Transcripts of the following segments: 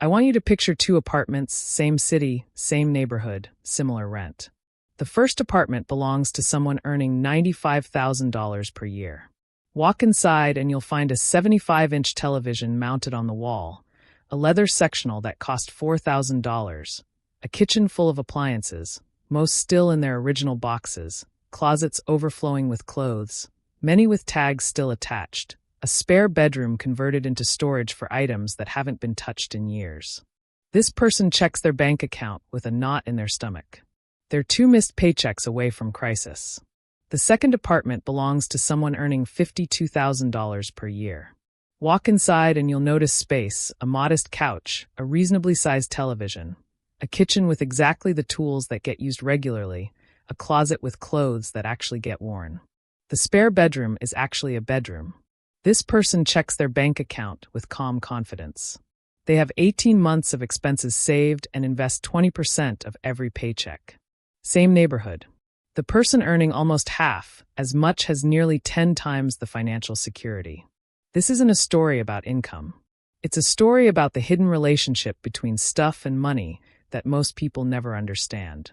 I want you to picture two apartments, same city, same neighborhood, similar rent. The first apartment belongs to someone earning $95,000 per year. Walk inside and you'll find a 75-inch television mounted on the wall, a leather sectional that cost $4,000, a kitchen full of appliances, most still in their original boxes, closets overflowing with clothes, many with tags still attached, a spare bedroom converted into storage for items that haven't been touched in years. This person checks their bank account with a knot in their stomach. They're 2 missed paychecks away from crisis. The second apartment belongs to someone earning $52,000 per year. Walk inside and you'll notice space, a modest couch, a reasonably sized television, a kitchen with exactly the tools that get used regularly, a closet with clothes that actually get worn. The spare bedroom is actually a bedroom. This person checks their bank account with calm confidence. They have 18 months of expenses saved and invest 20% of every paycheck. Same neighborhood. The person earning almost half, as much as nearly 10 times the financial security. This isn't a story about income. It's a story about the hidden relationship between stuff and money that most people never understand.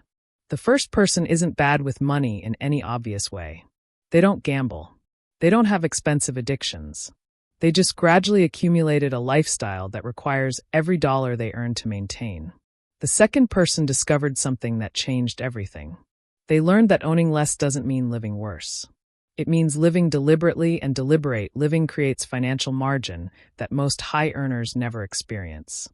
The first person isn't bad with money in any obvious way. They don't gamble. They don't have expensive addictions. They just gradually accumulated a lifestyle that requires every dollar they earn to maintain. The second person discovered something that changed everything. They learned that owning less doesn't mean living worse. It means living deliberately, and deliberate living creates financial margin that most high earners never experience.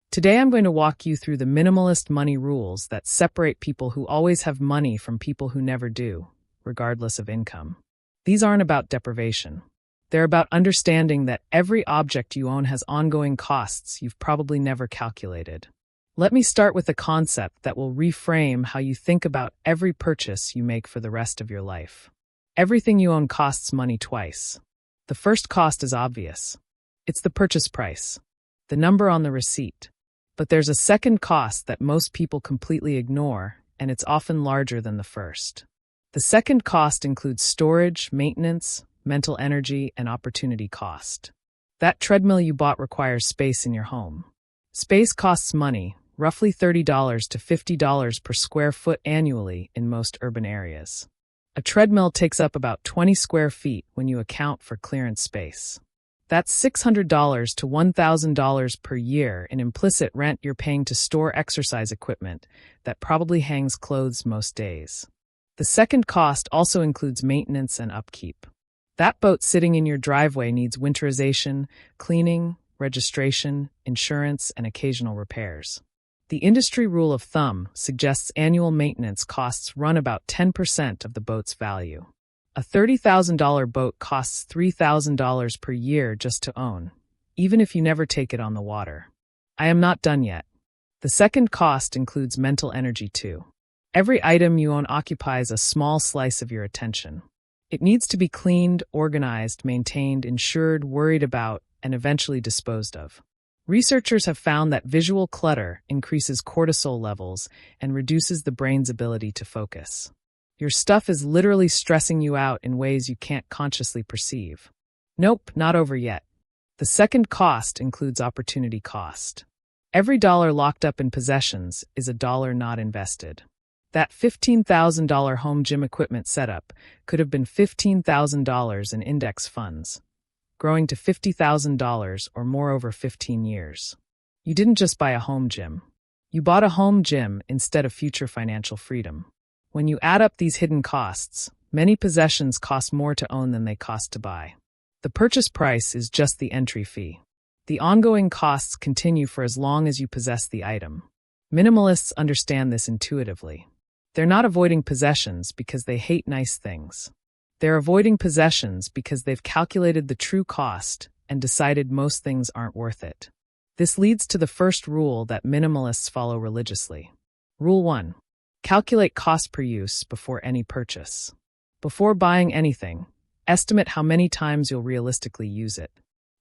Today I'm going to walk you through the minimalist money rules that separate people who always have money from people who never do, regardless of income. These aren't about deprivation. They're about understanding that every object you own has ongoing costs you've probably never calculated. Let me start with a concept that will reframe how you think about every purchase you make for the rest of your life. Everything you own costs money twice. The first cost is obvious. It's the purchase price, the number on the receipt. But there's a second cost that most people completely ignore, and it's often larger than the first. The second cost includes storage, maintenance, mental energy, and opportunity cost. That treadmill you bought requires space in your home. Space costs money, roughly $30 to $50 per square foot annually in most urban areas. A treadmill takes up about 20 square feet when you account for clearance space. That's $600 to $1,000 per year in implicit rent you're paying to store exercise equipment that probably hangs clothes most days. The second cost also includes maintenance and upkeep. That boat sitting in your driveway needs winterization, cleaning, registration, insurance, and occasional repairs. The industry rule of thumb suggests annual maintenance costs run about 10% of the boat's value. A $30,000 boat costs $3,000 per year just to own, even if you never take it on the water. I am not done yet. The second cost includes mental energy too. Every item you own occupies a small slice of your attention. It needs to be cleaned, organized, maintained, insured, worried about, and eventually disposed of. Researchers have found that visual clutter increases cortisol levels and reduces the brain's ability to focus. Your stuff is literally stressing you out in ways you can't consciously perceive. Nope, not over yet. The second cost includes opportunity cost. Every dollar locked up in possessions is a dollar not invested. That $15,000 home gym equipment setup could have been $15,000 in index funds, growing to $50,000 or more over 15 years. You didn't just buy a home gym. You bought a home gym instead of future financial freedom. When you add up these hidden costs, many possessions cost more to own than they cost to buy. The purchase price is just the entry fee. The ongoing costs continue for as long as you possess the item. Minimalists understand this intuitively. They're not avoiding possessions because they hate nice things. They're avoiding possessions because they've calculated the true cost and decided most things aren't worth it. This leads to the first rule that minimalists follow religiously. Rule 1. Calculate cost per use before any purchase. Before buying anything, estimate how many times you'll realistically use it.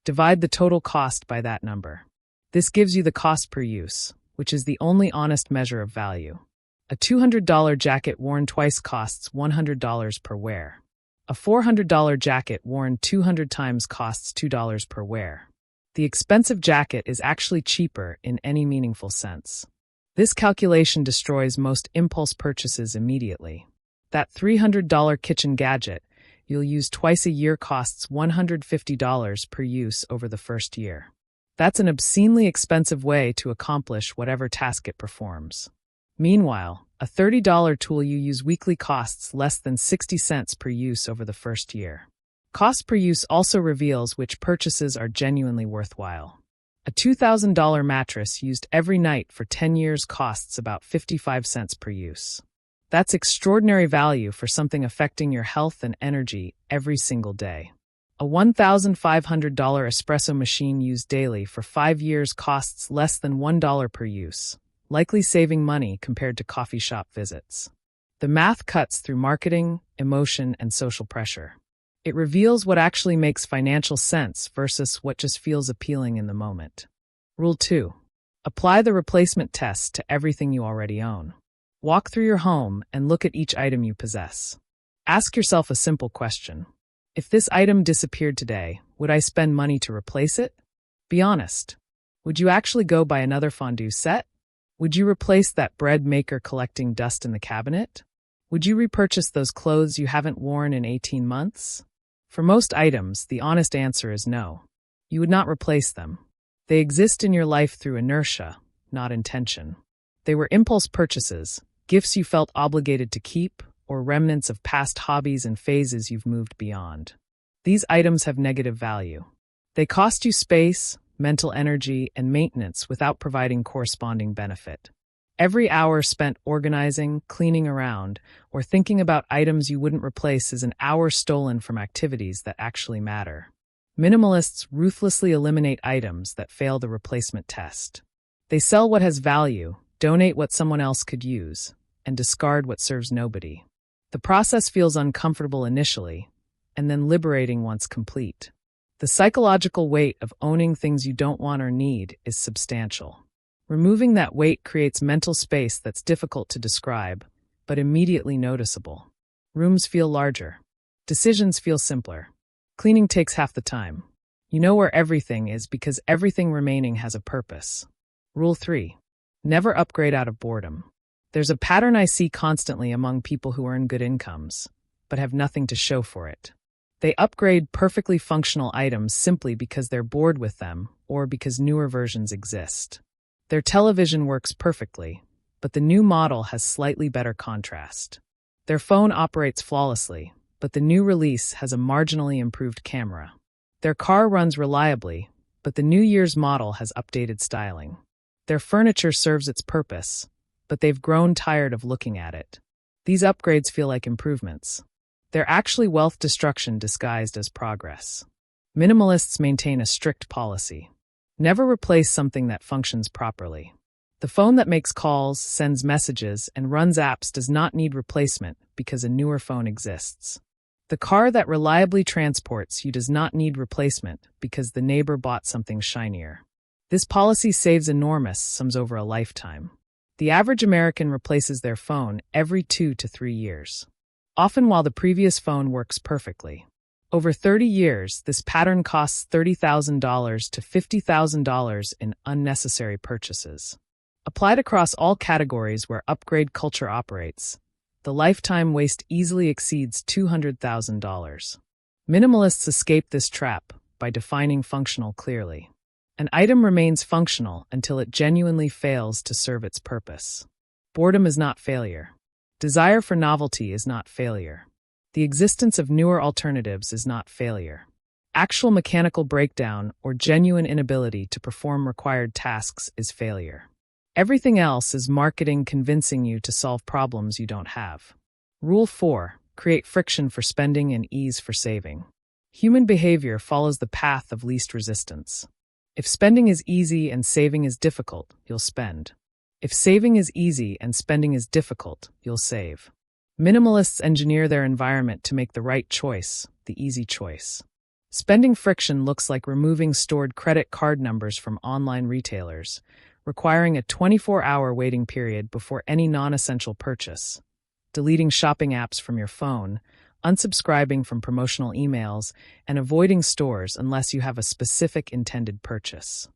Divide the total cost by that number. This gives you the cost per use, which is the only honest measure of value. A $200 jacket worn twice costs $100 per wear. A $400 jacket worn 200 times costs $2 per wear. The expensive jacket is actually cheaper in any meaningful sense. This calculation destroys most impulse purchases immediately. That $300 kitchen gadget you'll use twice a year costs $150 per use over the first year. That's an obscenely expensive way to accomplish whatever task it performs. Meanwhile, a $30 tool you use weekly costs less than 60 cents per use over the first year. Cost per use also reveals which purchases are genuinely worthwhile. A $2,000 mattress used every night for 10 years costs about 55 cents per use. That's extraordinary value for something affecting your health and energy every single day. A $1,500 espresso machine used daily for 5 years costs less than $1 per use, likely saving money compared to coffee shop visits. The math cuts through marketing, emotion, and social pressure. It reveals what actually makes financial sense versus what just feels appealing in the moment. Rule 2. Apply the replacement test to everything you already own. Walk through your home and look at each item you possess. Ask yourself a simple question. If this item disappeared today, would I spend money to replace it? Be honest. Would you actually go buy another fondue set? Would you replace that bread maker collecting dust in the cabinet? Would you repurchase those clothes you haven't worn in 18 months? For most items, the honest answer is no. You would not replace them. They exist in your life through inertia, not intention. They were impulse purchases, gifts you felt obligated to keep, or remnants of past hobbies and phases you've moved beyond. These items have negative value. They cost you space, mental energy, and maintenance without providing corresponding benefit. Every hour spent organizing, cleaning around, or thinking about items you wouldn't replace is an hour stolen from activities that actually matter. Minimalists ruthlessly eliminate items that fail the replacement test. They sell what has value, donate what someone else could use, and discard what serves nobody. The process feels uncomfortable initially, and then liberating once complete. The psychological weight of owning things you don't want or need is substantial. Removing that weight creates mental space that's difficult to describe, but immediately noticeable. Rooms feel larger. Decisions feel simpler. Cleaning takes half the time. You know where everything is because everything remaining has a purpose. Rule 3. Never upgrade out of boredom. There's a pattern I see constantly among people who earn good incomes, but have nothing to show for it. They upgrade perfectly functional items simply because they're bored with them or because newer versions exist. Their television works perfectly, but the new model has slightly better contrast. Their phone operates flawlessly, but the new release has a marginally improved camera. Their car runs reliably, but the New Year's model has updated styling. Their furniture serves its purpose, but they've grown tired of looking at it. These upgrades feel like improvements. They're actually wealth destruction disguised as progress. Minimalists maintain a strict policy. Never replace something that functions properly. The phone that makes calls, sends messages, and runs apps does not need replacement because a newer phone exists. The car that reliably transports you does not need replacement because the neighbor bought something shinier. This policy saves enormous sums over a lifetime. The average American replaces their phone every 2 to 3 years, often while the previous phone works perfectly. Over 30 years, this pattern costs $30,000 to $50,000 in unnecessary purchases. Applied across all categories where upgrade culture operates, the lifetime waste easily exceeds $200,000. Minimalists escape this trap by defining functional clearly. An item remains functional until it genuinely fails to serve its purpose. Boredom is not failure. Desire for novelty is not failure. The existence of newer alternatives is not failure. Actual mechanical breakdown or genuine inability to perform required tasks is failure. Everything else is marketing convincing you to solve problems you don't have. Rule 4. Create friction for spending and ease for saving. Human behavior follows the path of least resistance. If spending is easy and saving is difficult, you'll spend. If saving is easy and spending is difficult, you'll save. Minimalists engineer their environment to make the right choice, the easy choice. Spending friction looks like removing stored credit card numbers from online retailers, requiring a 24-hour waiting period before any non-essential purchase, deleting shopping apps from your phone, unsubscribing from promotional emails, and avoiding stores unless you have a specific intended purchase.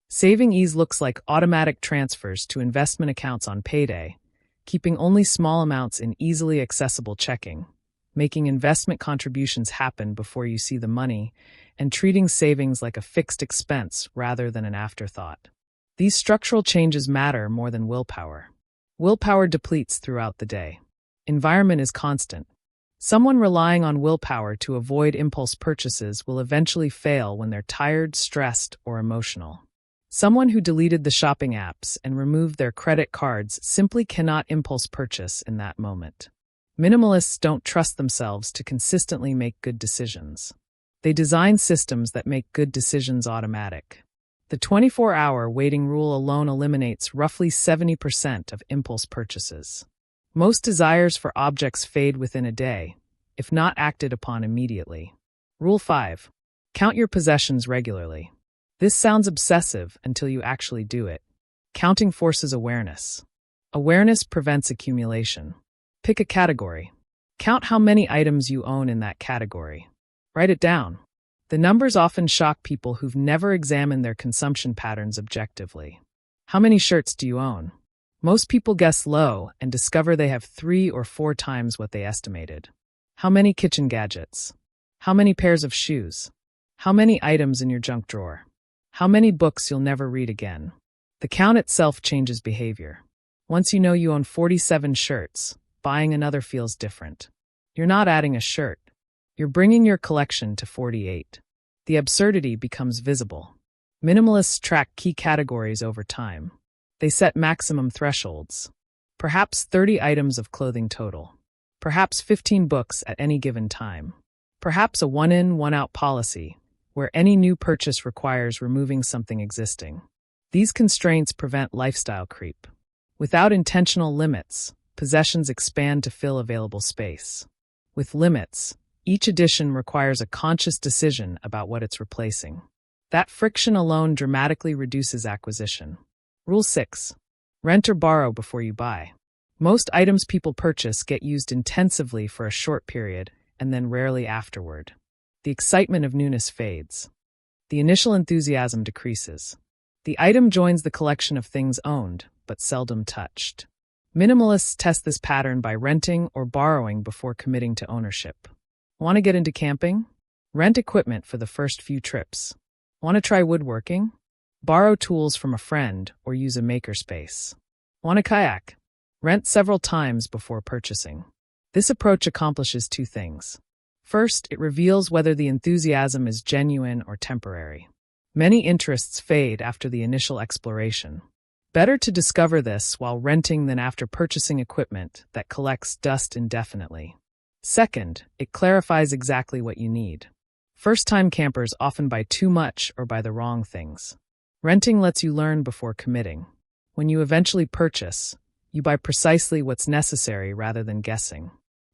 Saving ease looks like automatic transfers to investment accounts on payday, keeping only small amounts in easily accessible checking, making investment contributions happen before you see the money, and treating savings like a fixed expense rather than an afterthought. These structural changes matter more than willpower. Willpower depletes throughout the day. Environment is constant. Someone relying on willpower to avoid impulse purchases will eventually fail when they're tired, stressed, or emotional. Someone who deleted the shopping apps and removed their credit cards simply cannot impulse purchase in that moment. Minimalists don't trust themselves to consistently make good decisions. They design systems that make good decisions automatic. The 24-hour waiting rule alone eliminates roughly 70% of impulse purchases. Most desires for objects fade within a day, if not acted upon immediately. Rule 5. Count your possessions regularly. This sounds obsessive until you actually do it. Counting forces awareness. Awareness prevents accumulation. Pick a category. Count how many items you own in that category. Write it down. The numbers often shock people who've never examined their consumption patterns objectively. How many shirts do you own? Most people guess low and discover they have 3 or 4 times what they estimated. How many kitchen gadgets? How many pairs of shoes? How many items in your junk drawer? How many books you'll never read again? The count itself changes behavior. Once you know you own 47 shirts, buying another feels different. You're not adding a shirt. You're bringing your collection to 48. The absurdity becomes visible. Minimalists track key categories over time. They set maximum thresholds. Perhaps 30 items of clothing total. Perhaps 15 books at any given time. Perhaps a one-in, one-out policy, where any new purchase requires removing something existing. These constraints prevent lifestyle creep. Without intentional limits, possessions expand to fill available space. With limits, each addition requires a conscious decision about what it's replacing. That friction alone dramatically reduces acquisition. Rule 6. Rent or borrow before you buy. Most items people purchase get used intensively for a short period and then rarely afterward. The excitement of newness fades. The initial enthusiasm decreases. The item joins the collection of things owned, but seldom touched. Minimalists test this pattern by renting or borrowing before committing to ownership. Want to get into camping? Rent equipment for the first few trips. Want to try woodworking? Borrow tools from a friend or use a makerspace. Want a kayak? Rent several times before purchasing. This approach accomplishes 2 things. First, it reveals whether the enthusiasm is genuine or temporary. Many interests fade after the initial exploration. Better to discover this while renting than after purchasing equipment that collects dust indefinitely. Second, it clarifies exactly what you need. First-time campers often buy too much or buy the wrong things. Renting lets you learn before committing. When you eventually purchase, you buy precisely what's necessary rather than guessing.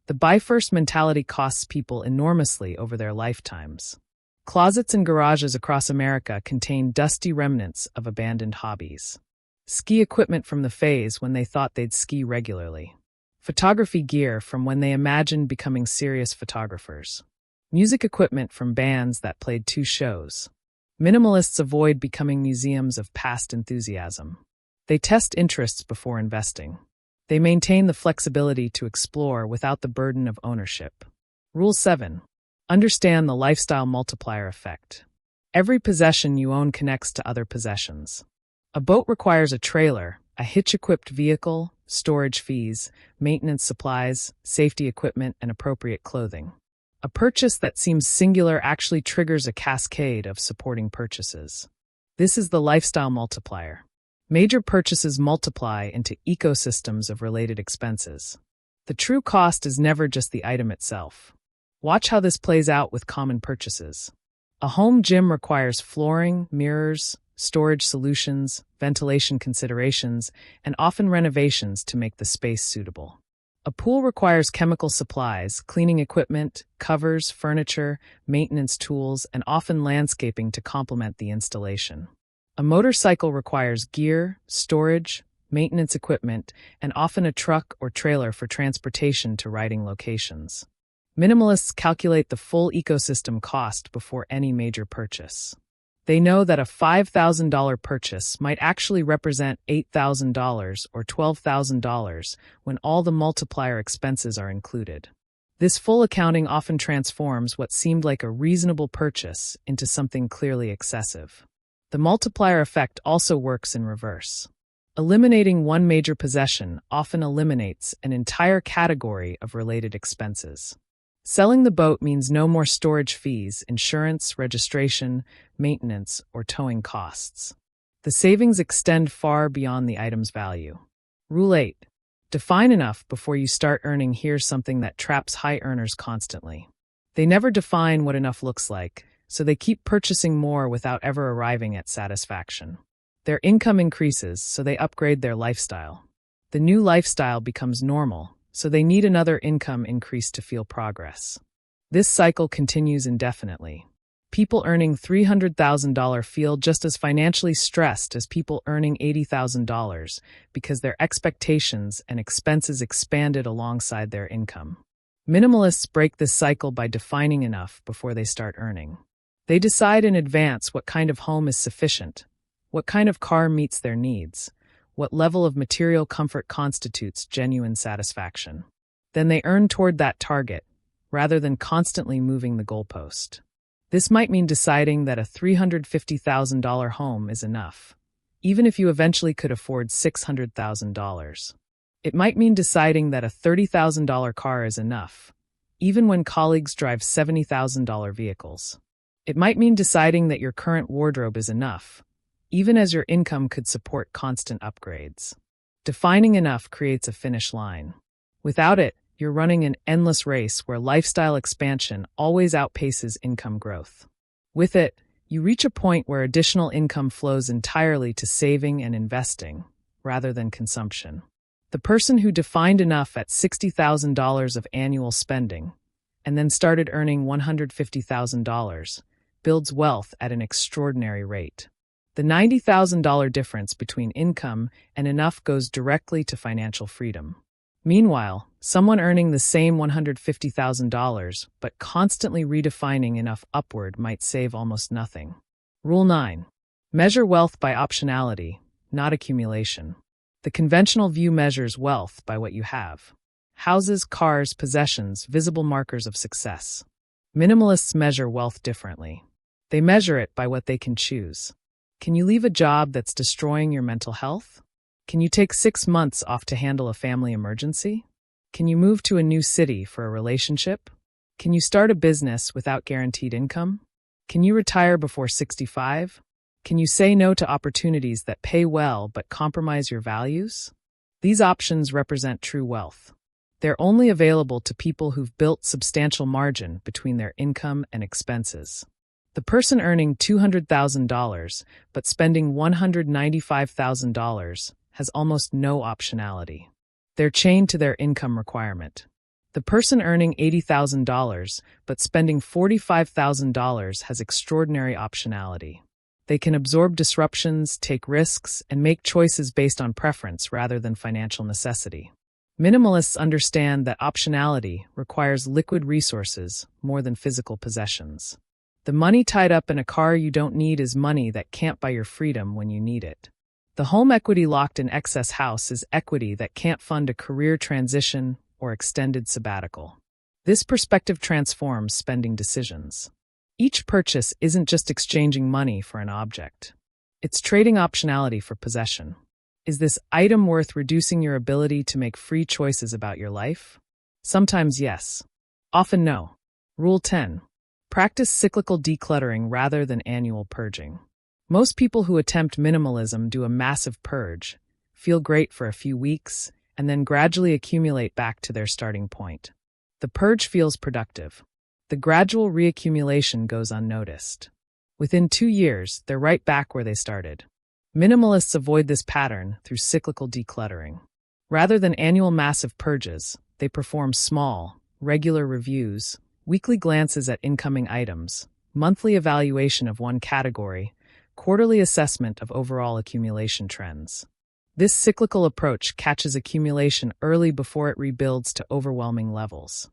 The buy-first mentality costs people enormously over their lifetimes. Closets and garages across America contain dusty remnants of abandoned hobbies. Ski equipment from the phase when they thought they'd ski regularly. Photography gear from when they imagined becoming serious photographers. Music equipment from bands that played 2 shows. Minimalists avoid becoming museums of past enthusiasm. They test interests before investing. They maintain the flexibility to explore without the burden of ownership. Rule 7. Understand the lifestyle multiplier effect. Every possession you own connects to other possessions. A boat requires a trailer, a hitch-equipped vehicle, storage fees, maintenance supplies, safety equipment, and appropriate clothing. A purchase that seems singular actually triggers a cascade of supporting purchases. This is the lifestyle multiplier. Major purchases multiply into ecosystems of related expenses. The true cost is never just the item itself. Watch how this plays out with common purchases. A home gym requires flooring, mirrors, storage solutions, ventilation considerations, and often renovations to make the space suitable. A pool requires chemical supplies, cleaning equipment, covers, furniture, maintenance tools, and often landscaping to complement the installation. A motorcycle requires gear, storage, maintenance equipment, and often a truck or trailer for transportation to riding locations. Minimalists calculate the full ecosystem cost before any major purchase. They know that a $5,000 purchase might actually represent $8,000 or $12,000 when all the multiplier expenses are included. This full accounting often transforms what seemed like a reasonable purchase into something clearly excessive. The multiplier effect also works in reverse. Eliminating one major possession often eliminates an entire category of related expenses. Selling the boat means no more storage fees, insurance, registration, maintenance, or towing costs. The savings extend far beyond the item's value. Rule 8. Define enough before you start earning. Here's something that traps high earners constantly. They never define what enough looks like, so they keep purchasing more without ever arriving at satisfaction. Their income increases, so they upgrade their lifestyle. The new lifestyle becomes normal, so they need another income increase to feel progress. This cycle continues indefinitely. People earning $300,000 feel just as financially stressed as people earning $80,000 because their expectations and expenses expanded alongside their income. Minimalists break this cycle by defining enough before they start earning. They decide in advance what kind of home is sufficient, what kind of car meets their needs, what level of material comfort constitutes genuine satisfaction. Then they earn toward that target, rather than constantly moving the goalpost. This might mean deciding that a $350,000 home is enough, even if you eventually could afford $600,000. It might mean deciding that a $30,000 car is enough, even when colleagues drive $70,000 vehicles. It might mean deciding that your current wardrobe is enough, even as your income could support constant upgrades. Defining enough creates a finish line. Without it, you're running an endless race where lifestyle expansion always outpaces income growth. With it, you reach a point where additional income flows entirely to saving and investing, rather than consumption. The person who defined enough at $60,000 of annual spending, and then started earning $150,000, builds wealth at an extraordinary rate. The $90,000 difference between income and enough goes directly to financial freedom. Meanwhile, someone earning the same $150,000 but constantly redefining enough upward might save almost nothing. Rule 9. Measure wealth by optionality, not accumulation. The conventional view measures wealth by what you have. Houses, cars, possessions, visible markers of success. Minimalists measure wealth differently. They measure it by what they can choose. Can you leave a job that's destroying your mental health? Can you take 6 months off to handle a family emergency? Can you move to a new city for a relationship? Can you start a business without guaranteed income? Can you retire before 65? Can you say no to opportunities that pay well but compromise your values? These options represent true wealth. They're only available to people who've built substantial margin between their income and expenses. The person earning $200,000 but spending $195,000 has almost no optionality. They're chained to their income requirement. The person earning $80,000 but spending $45,000 has extraordinary optionality. They can absorb disruptions, take risks, and make choices based on preference rather than financial necessity. Minimalists understand that optionality requires liquid resources more than physical possessions. The money tied up in a car you don't need is money that can't buy your freedom when you need it. The home equity locked in excess house is equity that can't fund a career transition or extended sabbatical. This perspective transforms spending decisions. Each purchase isn't just exchanging money for an object. It's trading optionality for possession. Is this item worth reducing your ability to make free choices about your life? Sometimes yes. Often no. Rule 10. Practice cyclical decluttering rather than annual purging. Most people who attempt minimalism do a massive purge, feel great for a few weeks, and then gradually accumulate back to their starting point. The purge feels productive. The gradual reaccumulation goes unnoticed. Within 2 years, they're right back where they started. Minimalists avoid this pattern through cyclical decluttering. Rather than annual massive purges, they perform small, regular reviews, weekly glances at incoming items, monthly evaluation of one category, quarterly assessment of overall accumulation trends. This cyclical approach catches accumulation early before it rebuilds to overwhelming levels.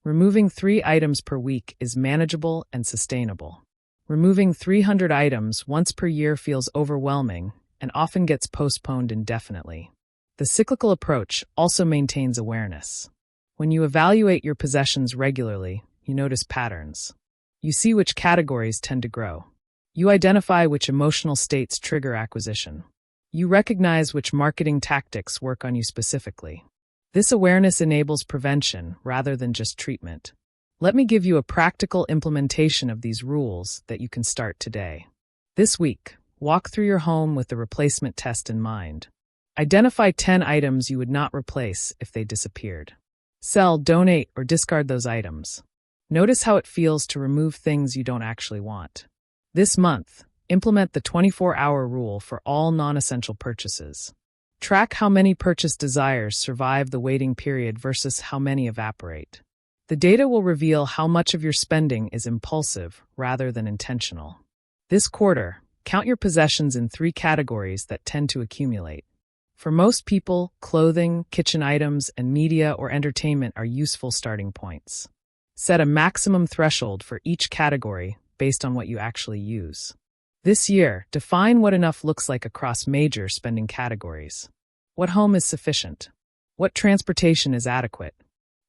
Removing 3 items per week is manageable and sustainable. Removing 300 items once per year feels overwhelming and often gets postponed indefinitely. The cyclical approach also maintains awareness. When you evaluate your possessions regularly, you notice patterns. You see which categories tend to grow. You identify which emotional states trigger acquisition. You recognize which marketing tactics work on you specifically. This awareness enables prevention rather than just treatment. Let me give you a practical implementation of these rules that you can start today. This week, walk through your home with the replacement test in mind. Identify 10 items you would not replace if they disappeared. Sell, donate, or discard those items. Notice how it feels to remove things you don't actually want. This month, implement the 24-hour rule for all non-essential purchases. Track how many purchase desires survive the waiting period versus how many evaporate. The data will reveal how much of your spending is impulsive rather than intentional. This quarter, count your possessions in 3 categories that tend to accumulate. For most people, clothing, kitchen items, and media or entertainment are useful starting points. Set a maximum threshold for each category based on what you actually use. This year, define what enough looks like across major spending categories. What home is sufficient? What transportation is adequate?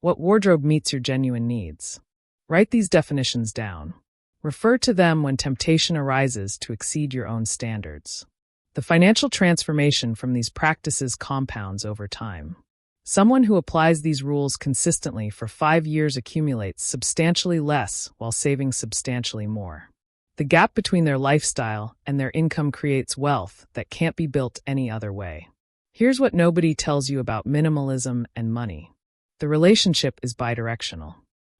What wardrobe meets your genuine needs? Write these definitions down. Refer to them when temptation arises to exceed your own standards. The financial transformation from these practices compounds over time. Someone who applies these rules consistently for 5 years accumulates substantially less while saving substantially more. The gap between their lifestyle and their income creates wealth that can't be built any other way. Here's what nobody tells you about minimalism and money. The relationship is bidirectional.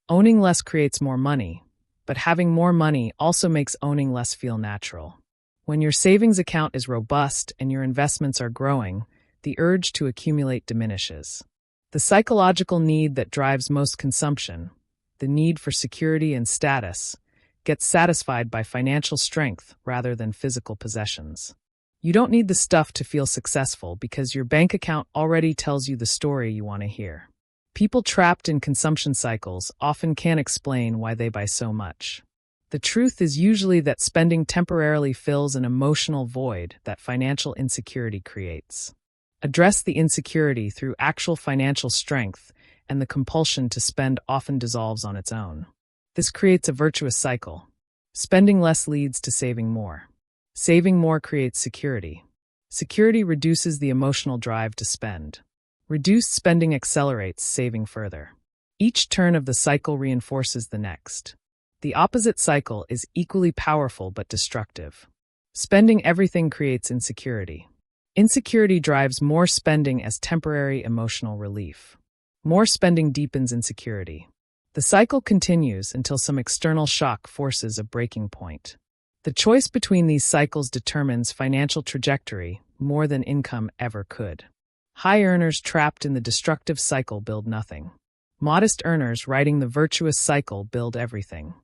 Owning less creates more money, but having more money also makes owning less feel natural. When your savings account is robust and your investments are growing, the urge to accumulate diminishes. The psychological need that drives most consumption, the need for security and status, gets satisfied by financial strength rather than physical possessions. You don't need the stuff to feel successful because your bank account already tells you the story you want to hear. People trapped in consumption cycles often can't explain why they buy so much. The truth is usually that spending temporarily fills an emotional void that financial insecurity creates. Address the insecurity through actual financial strength, and the compulsion to spend often dissolves on its own. This creates a virtuous cycle. Spending less leads to saving more. Saving more creates security. Security reduces the emotional drive to spend. Reduced spending accelerates saving further. Each turn of the cycle reinforces the next. The opposite cycle is equally powerful but destructive. Spending everything creates insecurity. Insecurity drives more spending as temporary emotional relief. More spending deepens insecurity. The cycle continues until some external shock forces a breaking point. The choice between these cycles determines financial trajectory more than income ever could. High earners trapped in the destructive cycle build nothing. Modest earners riding the virtuous cycle build everything.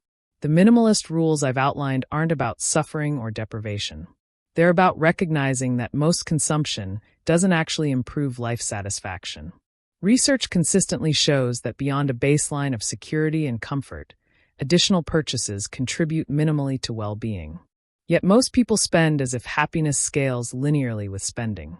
The minimalist rules I've outlined aren't about suffering or deprivation. They're about recognizing that most consumption doesn't actually improve life satisfaction. Research consistently shows that beyond a baseline of security and comfort, additional purchases contribute minimally to well-being. Yet most people spend as if happiness scales linearly with spending.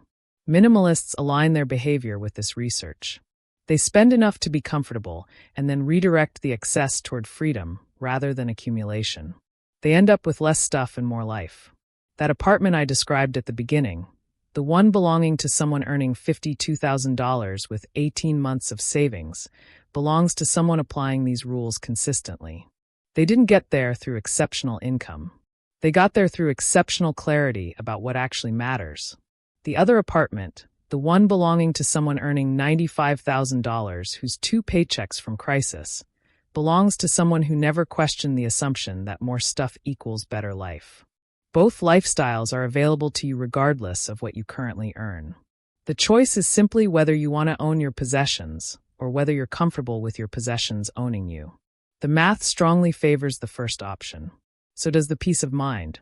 Minimalists align their behavior with this research. They spend enough to be comfortable and then redirect the excess toward freedom rather than accumulation. They end up with less stuff and more life. That apartment I described at the beginning, the one belonging to someone earning $52,000 with 18 months of savings, belongs to someone applying these rules consistently. They didn't get there through exceptional income. They got there through exceptional clarity about what actually matters. The other apartment, the one belonging to someone earning $95,000 whose 2 paychecks from crisis, belongs to someone who never questioned the assumption that more stuff equals better life. Both lifestyles are available to you regardless of what you currently earn. The choice is simply whether you want to own your possessions or whether you're comfortable with your possessions owning you. The math strongly favors the first option. So does the peace of mind.